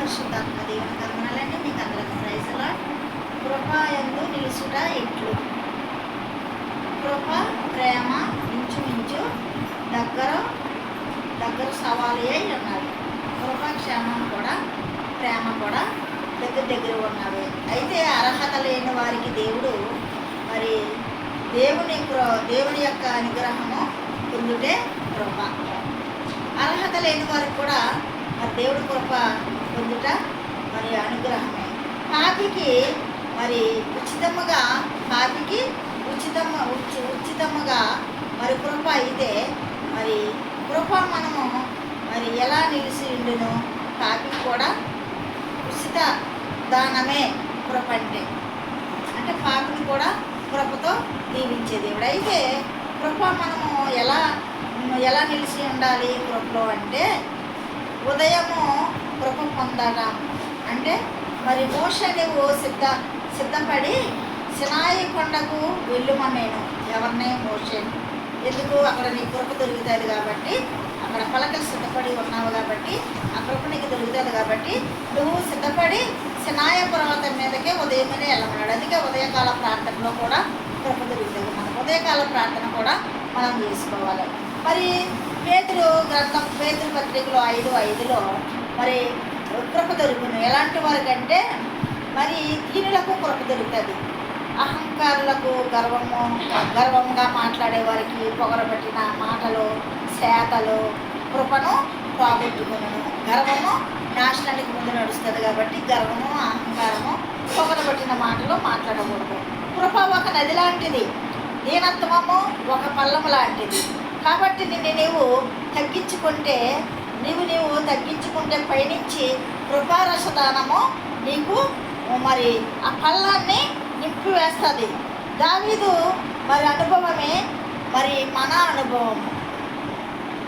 పరిశుద్ధాత్మ దేవుని కర్మలన్నీ మీకు అందరికి ప్రైజ్ లార్డ్. కృప యందు నిలుచుట ఎట్లు. కృప ప్రేమ ఇంచుమించు దగ్గర సవాలు అయి ఉన్నది. కృప క్షేమం కూడా ప్రేమ కూడా దగ్గర ఉన్నవి. అయితే అర్హత లేని వారికి దేవుడు మరి దేవుని యొక్క అనుగ్రహము పొందుటే కృప. అర్హత లేని వారికి కూడా మరి దేవుడి కృప పొందుట మరి అనుగ్రహమే. పాపికి మరి ఉచితముగా మరి కృప అయితే మరి కృప మనము మరి ఎలా నిలిచి ఉండును. పాపికి కూడా ఉచిత దానమే కృప అంటే పాపిని కూడా కృపతో దీవించే దేవుడు. అయితే కృప మనము ఎలా నిలిచి ఉండాలి కృపలో అంటే ఉదయము కృప పొందడం అంటే మరి మోషే నువ్వు సిద్ధపడి సినాయి కొండకు వెళ్ళుమనేను. ఎవరినే మోషేను. ఎందుకు? అక్కడ నీ కృప దొరుకుతుంది కాబట్టి, అక్కడ పలకలు సిద్ధపడి ఉన్నావు కాబట్టి ఆ కృప నీకు దొరుకుతుంది కాబట్టి నువ్వు సిద్ధపడి సినాయ పర్వతం మీదకే ఉదయమనే వెళ్ళమన్నాడు. అందుకే ఉదయకాల ప్రార్థనలో కూడా కృప దొరుకుతుంది. మనం ఉదయకాల ప్రార్థన కూడా మనం చేసుకోవాలి. మరి పేతురు పత్రికలో 5:5 మరి కృప దొరుకును. ఎలాంటి వారికంటే మరి దీనులకు కృప దొరుకుతుంది. అహంకారులకు గర్వంగా మాట్లాడే వారికి పొగరబట్టిన మాటలు శాతలు కృపను పోగొట్టుకును. గర్వము నాశనానికి ముందు నడుస్తుంది కాబట్టి గర్వము అహంకారము పొగరబట్టిన మాటలు మాట్లాడకూడదు. కృప ఒక నది లాంటిది, దీనత్వము ఒక పల్లము లాంటిది. కాబట్టి నీవు తగ్గించుకుంటే పైనుంచి కృపారసదానము నీకు మరి ఆ పల్లాన్ని నింపి వేస్తుంది. దావీదు మరి అనుభవమే మరి మన అనుభవం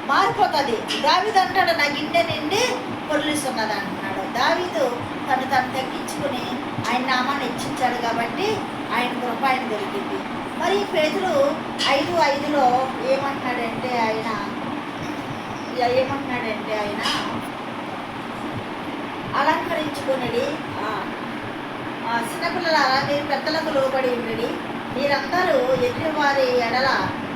మారిపోతుంది. దావీదు అంటాడు, నా గిన్నె నిండి పొర్లుస్తున్నది అంటున్నాడు. దావీదు తను తగ్గించుకుని ఆయన నామాన్ని హెచ్చించాడు కాబట్టి ఆయన కృప ఆయన దొరికింది. మరి పేతురు 5:5 ఏమంటున్నాడంటే ఆయన అలంకరించుకుని చిన్నపిల్లలారా మీరు పెద్దలకు లోబడి ఉండి మీరందరూ ఎదుటివారి ఎడల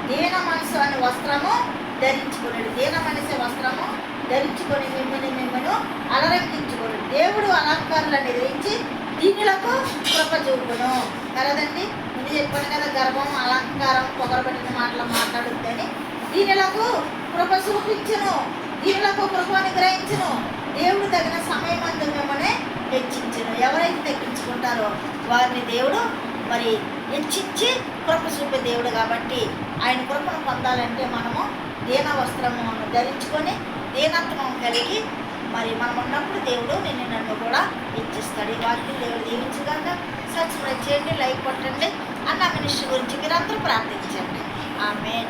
దీన మనసు అనే వస్త్రము ధరించుకున్నాడు. దీన మనసు వస్త్రము ధరించుకొని మిమ్మల్ని అలరంకించుకోండి. దేవుడు అలంకారాలను ఎదిరించి దీనులకు కృప చూపును కలదండి. ముందు చెప్పాను కదా, గర్వం అలంకారం పొగరబట్టిన మాటలు మాట్లాడుద్దని. దీనులకు కృప చూపించును, దీనులకు కృప అనుగ్రహించును. దేవుడు తగిన సమయం అందు మిమ్మల్ని హెచ్చించును. ఎవరైతే తగ్గించుకుంటారో వారిని దేవుడు మరి హెచ్చించి కృప చూపే దేవుడు కాబట్టి ఆయన కృపను పొందాలంటే మనము దీన వస్త్రము ధరించుకొని దీనత్వం కలిగి మరి మనం ఉన్నప్పుడు దేవుడు నన్ను కూడా హెచ్చిస్తాడు. ఈ వాక్యం దేవుడు దీవించుగాక. సబ్స్క్రైబ్ చేయండి, లైక్ కొట్టండి. అన్న మినిస్ట్రీ గురించి మీరందరూ ప్రార్థించండి. ఆమేన్.